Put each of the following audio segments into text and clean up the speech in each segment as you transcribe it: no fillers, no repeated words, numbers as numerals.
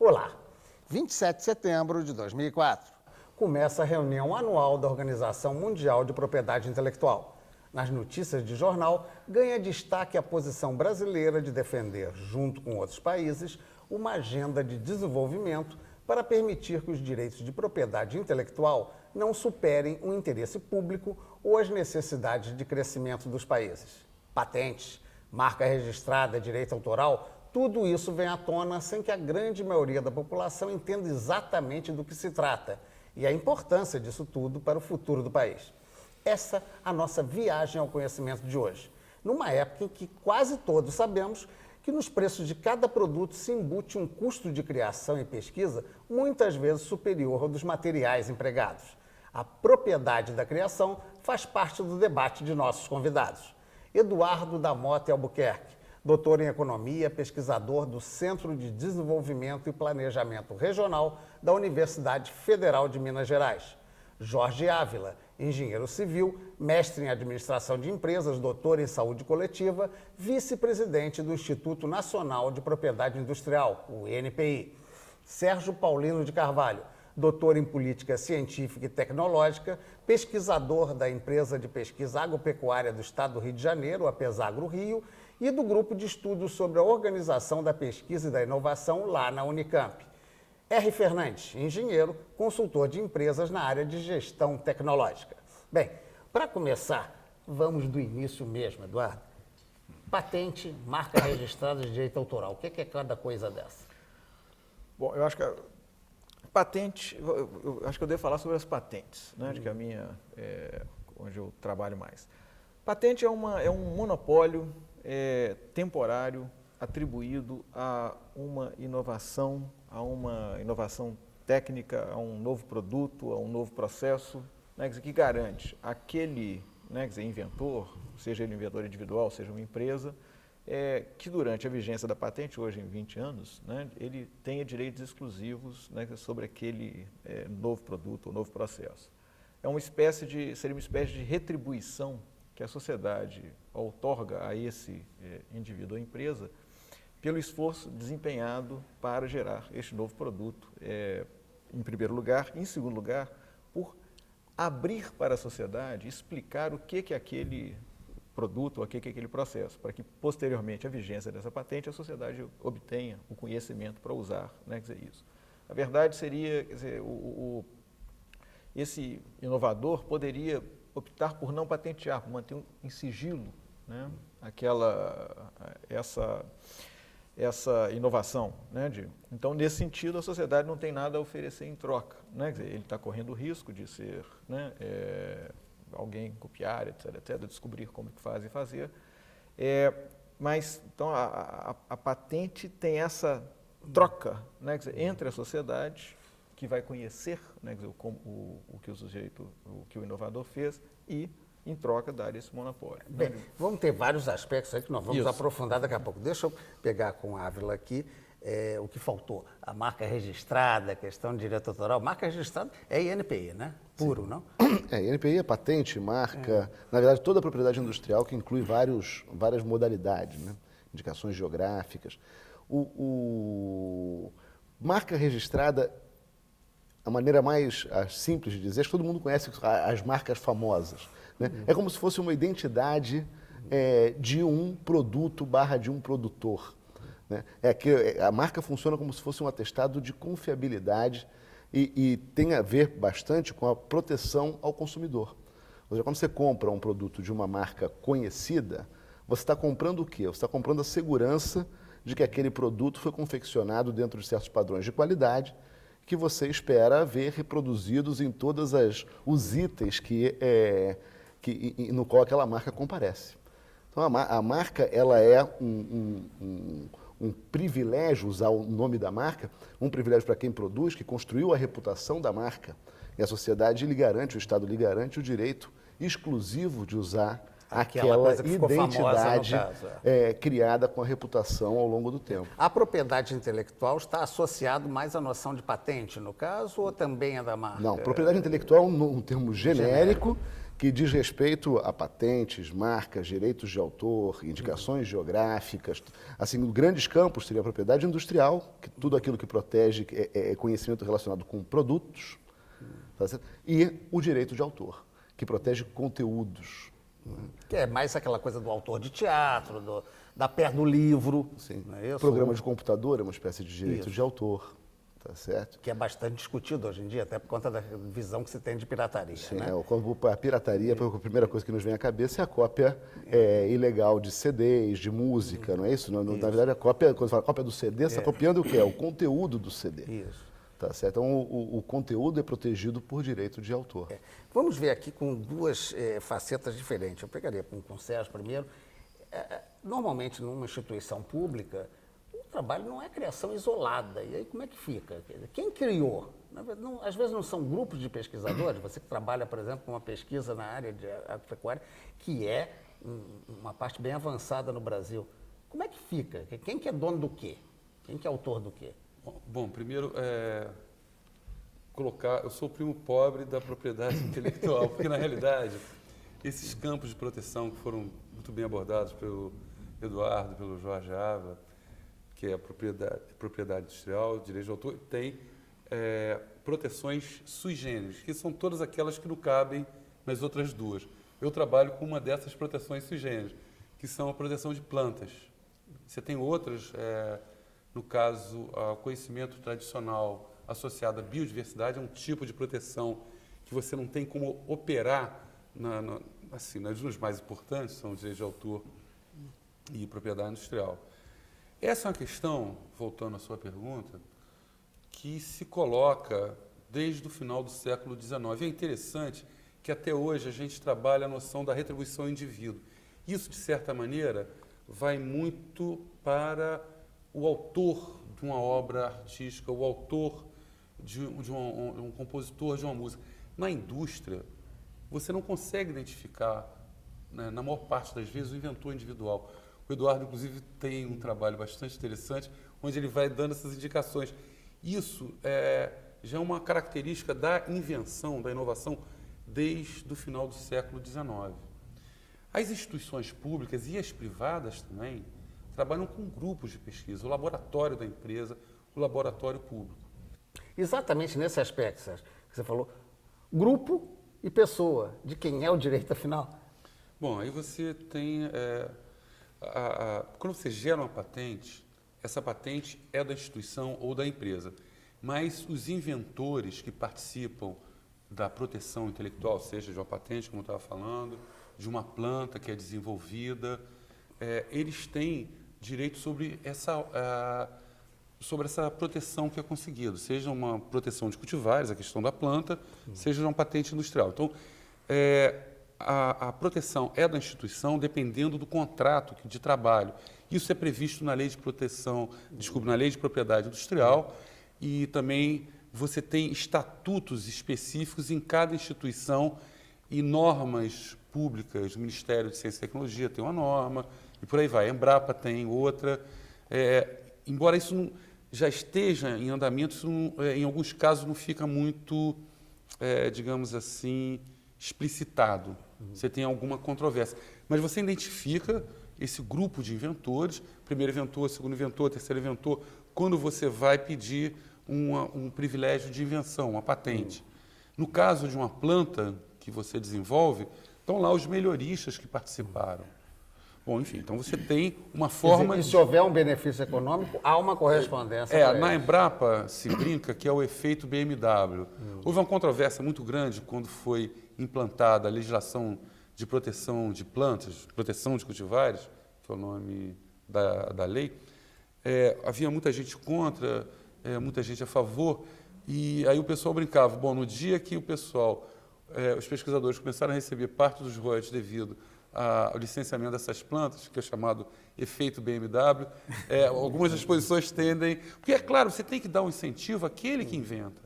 Olá, 27 de setembro de 2004. Começa a reunião anual da Organização Mundial de Propriedade Intelectual. Nas notícias de jornal, ganha destaque a posição brasileira de defender, junto com outros países, uma agenda de desenvolvimento para permitir que os direitos de propriedade intelectual não superem o interesse público ou as necessidades de crescimento dos países. Patentes, marca registrada, direito autoral, tudo isso vem à tona sem que a grande maioria da população entenda exatamente do que se trata e a importância disso tudo para o futuro do país. Essa é a nossa viagem ao conhecimento de hoje, numa época em que quase todos sabemos que nos preços de cada produto se embute um custo de criação e pesquisa muitas vezes superior ao dos materiais empregados. A propriedade da criação faz parte do debate de nossos convidados. Eduardo da Mota Albuquerque, doutor em Economia, pesquisador do Centro de Desenvolvimento e Planejamento Regional da Universidade Federal de Minas Gerais. Jorge Ávila, engenheiro civil, mestre em Administração de Empresas, doutor em Saúde Coletiva, vice-presidente do Instituto Nacional de Propriedade Industrial, o INPI. Sérgio Paulino de Carvalho, doutor em Política Científica e Tecnológica, pesquisador da Empresa de Pesquisa Agropecuária do Estado do Rio de Janeiro, a Pesagro Rio, e do Grupo de Estudos sobre a Organização da Pesquisa e da Inovação lá na Unicamp. R. Fernandes, engenheiro, consultor de empresas na área de gestão tecnológica. Bem, para começar, vamos do início mesmo, Eduardo. Patente, marca registrada de direito autoral. O que é cada coisa dessa? Bom, eu acho que patente, eu acho que eu devo falar sobre as patentes, né? Acho que a minha é onde eu trabalho mais. Patente é um monopólio temporário atribuído a uma inovação técnica, a um novo produto, a um novo processo, né, que garante aquele, né, inventor, seja ele um inventor individual, seja uma empresa, que durante a vigência da patente, hoje em 20 anos, né, ele tenha direitos exclusivos, né, sobre aquele novo produto ou novo processo. Seria uma espécie de retribuição que a sociedade outorga a esse indivíduo ou empresa pelo esforço desempenhado para gerar este novo produto, em primeiro lugar. Em segundo lugar, por abrir para a sociedade, explicar o que é aquele produto, o que é aquele processo, para que, posteriormente à vigência dessa patente, a sociedade obtenha o conhecimento para usar, né, isso. A verdade seria, esse inovador poderia optar por não patentear, por manter em sigilo, né, essa inovação, né? Então, nesse sentido, a sociedade não tem nada a oferecer em troca, né? Quer dizer, ele está correndo o risco de ser, né, alguém copiar, etc., descobrir como que faz e fazer. Mas, então, a patente tem essa troca, né, quer dizer, entre a sociedade, que vai conhecer, né, quer dizer, o que o inovador fez, e em troca dar esse monopólio. Bem, vamos ter vários aspectos aí que nós vamos aprofundar daqui a pouco. Deixa eu pegar com a Ávila aqui o que faltou. A marca registrada, a questão de direito autoral. Marca registrada é INPI, né? Puro, Sim. Não? INPI é patente, marca, na verdade toda a propriedade industrial que inclui várias modalidades, né? Indicações geográficas. Marca registrada, a maneira mais simples de dizer, é que todo mundo conhece as marcas famosas. Né? É como se fosse uma identidade de um produto / de um produtor. Né? A marca funciona como se fosse um atestado de confiabilidade e tem a ver bastante com a proteção ao consumidor. Ou seja, quando você compra um produto de uma marca conhecida, você está comprando o quê? Você está comprando a segurança de que aquele produto foi confeccionado dentro de certos padrões de qualidade que você espera ver reproduzidos em todos os itens no qual aquela marca comparece. Então, a marca ela é um privilégio, usar o nome da marca, um privilégio para quem produz, que construiu a reputação da marca. E a sociedade lhe garante, o Estado lhe garante o direito exclusivo de usar aquela identidade criada com a reputação ao longo do tempo. A propriedade intelectual está associada mais à noção de patente, no caso, ou também é da marca? Não, propriedade intelectual, num termo genérico, que diz respeito a patentes, marcas, direitos de autor, indicações geográficas, assim, grandes campos seria a propriedade industrial, que tudo aquilo que protege é conhecimento relacionado com produtos, tá certo? E o direito de autor, que protege conteúdos. Que é mais aquela coisa do autor de teatro, da perna do livro. Sim. Não é isso? Programa de computador é uma espécie de direito Isso. de autor, tá certo? Que é bastante discutido hoje em dia, até por conta da visão que se tem de pirataria. Sim, né? a pirataria, a primeira coisa que nos vem à cabeça é a cópia ilegal de CDs, de música, não é isso? Na verdade, quando fala cópia do CD, você está copiando o quê? O conteúdo do CD. Isso. Tá certo? Então, o conteúdo é protegido por direito de autor. Vamos ver aqui com duas facetas diferentes. Eu pegaria com o Sérgio primeiro. Normalmente, numa instituição pública, o trabalho não é criação isolada. E aí, como é que fica? Quem criou? Às vezes não são grupos de pesquisadores. Você que trabalha, por exemplo, com uma pesquisa na área de agropecuária, que é uma parte bem avançada no Brasil. Como é que fica? Quem que é dono do quê? Quem que é autor do quê? Bom, primeiro, eu sou o primo pobre da propriedade intelectual, porque, na realidade, esses campos de proteção que foram muito bem abordados pelo Eduardo, pelo Jorge Ávila, que é a propriedade industrial, direito de autor, tem proteções sui generis, que são todas aquelas que não cabem nas outras duas. Eu trabalho com uma dessas proteções sui generis, que são a proteção de plantas. Você tem outras... No caso, o conhecimento tradicional associado à biodiversidade é um tipo de proteção que você não tem como operar nas mais importantes, são os direitos de autor e propriedade industrial. Essa é uma questão, voltando à sua pergunta, que se coloca desde o final do século XIX. É interessante que até hoje a gente trabalha a noção da retribuição ao indivíduo. Isso, de certa maneira, vai muito para o autor de uma obra artística, o autor um compositor de uma música. Na indústria, você não consegue identificar, né, na maior parte das vezes, o inventor individual. O Eduardo, inclusive, tem um trabalho bastante interessante, onde ele vai dando essas indicações. Isso já é uma característica da invenção, da inovação, desde o final do século XIX. As instituições públicas e as privadas também trabalham com grupos de pesquisa, o laboratório da empresa, o laboratório público. Exatamente nesse aspecto, Sérgio, que você falou, grupo e pessoa, de quem é o direito afinal? Bom, aí você tem... quando você gera uma patente, essa patente é da instituição ou da empresa, mas os inventores que participam da proteção intelectual, seja de uma patente, como eu estava falando, de uma planta que é desenvolvida, eles têm direito sobre essa proteção que é conseguida, seja uma proteção de cultivares, a questão da planta, seja uma patente industrial. Então, a proteção é da instituição dependendo do contrato de trabalho. Isso é previsto na lei de na lei de propriedade industrial e também você tem estatutos específicos em cada instituição e normas públicas. O Ministério de Ciência e Tecnologia tem uma norma e por aí vai. A Embrapa tem outra. Embora isso já esteja em andamento, isso em alguns casos não fica muito, digamos assim, explicitado. Você tem alguma controvérsia. Mas você identifica esse grupo de inventores, primeiro inventor, segundo inventor, terceiro inventor, quando você vai pedir um privilégio de invenção, uma patente. No caso de uma planta que você desenvolve, estão lá os melhoristas que participaram. Bom, enfim, então você tem uma forma... E se houver um benefício econômico, há uma correspondência. Na Embrapa se brinca que é o efeito BMW. Houve uma controvérsia muito grande quando foi implantada a legislação de proteção de plantas, proteção de cultivares, que é o nome da lei. Havia muita gente contra, muita gente a favor, e aí o pessoal brincava, bom, no dia que os pesquisadores começaram a receber parte dos royalties devido ao licenciamento dessas plantas, que é chamado efeito BMW, algumas das posições tendem... Porque, é claro, você tem que dar um incentivo àquele que inventa.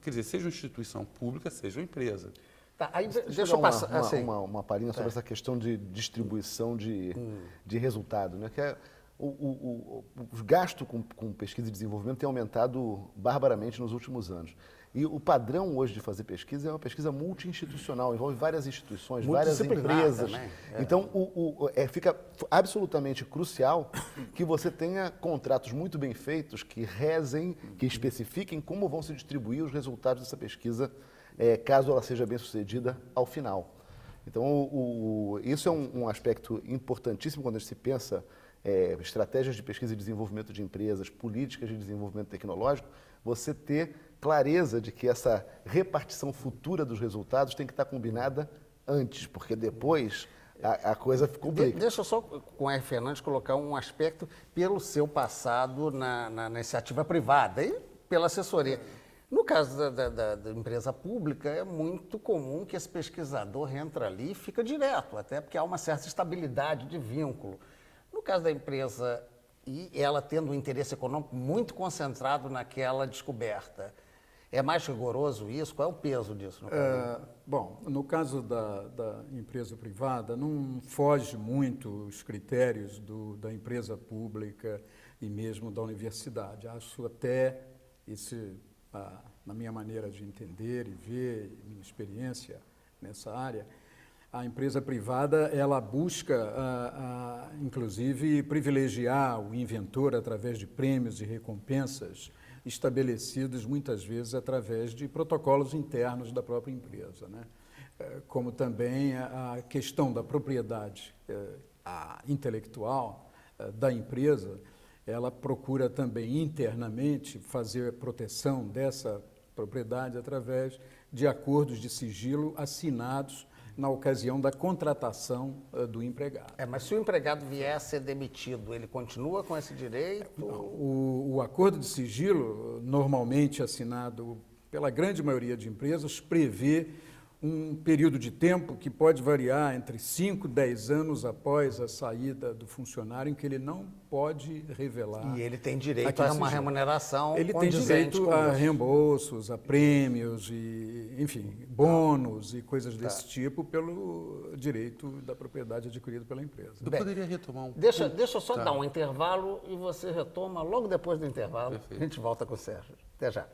Quer dizer, seja uma instituição pública, seja uma empresa. Tá, aí Deixa eu dar uma palhinha sobre essa questão de distribuição de resultado, né? Que os gastos com pesquisa e desenvolvimento têm aumentado barbaramente nos últimos anos. E o padrão hoje de fazer pesquisa é uma pesquisa multi-institucional, envolve várias instituições, várias empresas. Também. Então, fica absolutamente crucial que você tenha contratos muito bem feitos que rezem, que especifiquem como vão se distribuir os resultados dessa pesquisa, caso ela seja bem sucedida ao final. Então, isso é um aspecto importantíssimo quando a gente se pensa estratégias de pesquisa e desenvolvimento de empresas, políticas de desenvolvimento tecnológico, você ter clareza de que essa repartição futura dos resultados tem que estar combinada antes, porque depois a coisa complica. Deixa eu só, com a R. Fernandes, colocar um aspecto pelo seu passado na iniciativa privada e pela assessoria. No caso da empresa pública, é muito comum que esse pesquisador entra ali e fica direto, até porque há uma certa estabilidade de vínculo. No caso da empresa, e ela tendo um interesse econômico muito concentrado naquela descoberta, é mais rigoroso isso? Qual é o peso disso? Bom, no caso da empresa privada, não foge muito os critérios da empresa pública e mesmo da universidade. Acho até, na minha maneira de entender e ver, minha experiência nessa área, a empresa privada, ela busca, inclusive, privilegiar o inventor através de prêmios e recompensas estabelecidos, muitas vezes, através de protocolos internos da própria empresa, né? Como também a questão da propriedade intelectual da empresa, ela procura também internamente fazer proteção dessa propriedade através de acordos de sigilo assinados na ocasião da contratação do empregado. Mas se o empregado vier a ser demitido, ele continua com esse direito? O acordo de sigilo, normalmente assinado pela grande maioria de empresas, prevê um período de tempo que pode variar entre 5 e 10 anos após a saída do funcionário, em que ele não pode revelar. E ele tem direito a uma remuneração Ele tem direito a reembolsos, a prêmios, e, enfim, bônus e coisas desse tipo pelo direito da propriedade adquirida pela empresa. Eu poderia retomar um Deixa eu só dar um intervalo e você retoma logo depois do intervalo. Perfeito. A gente volta com o Sérgio. Até já.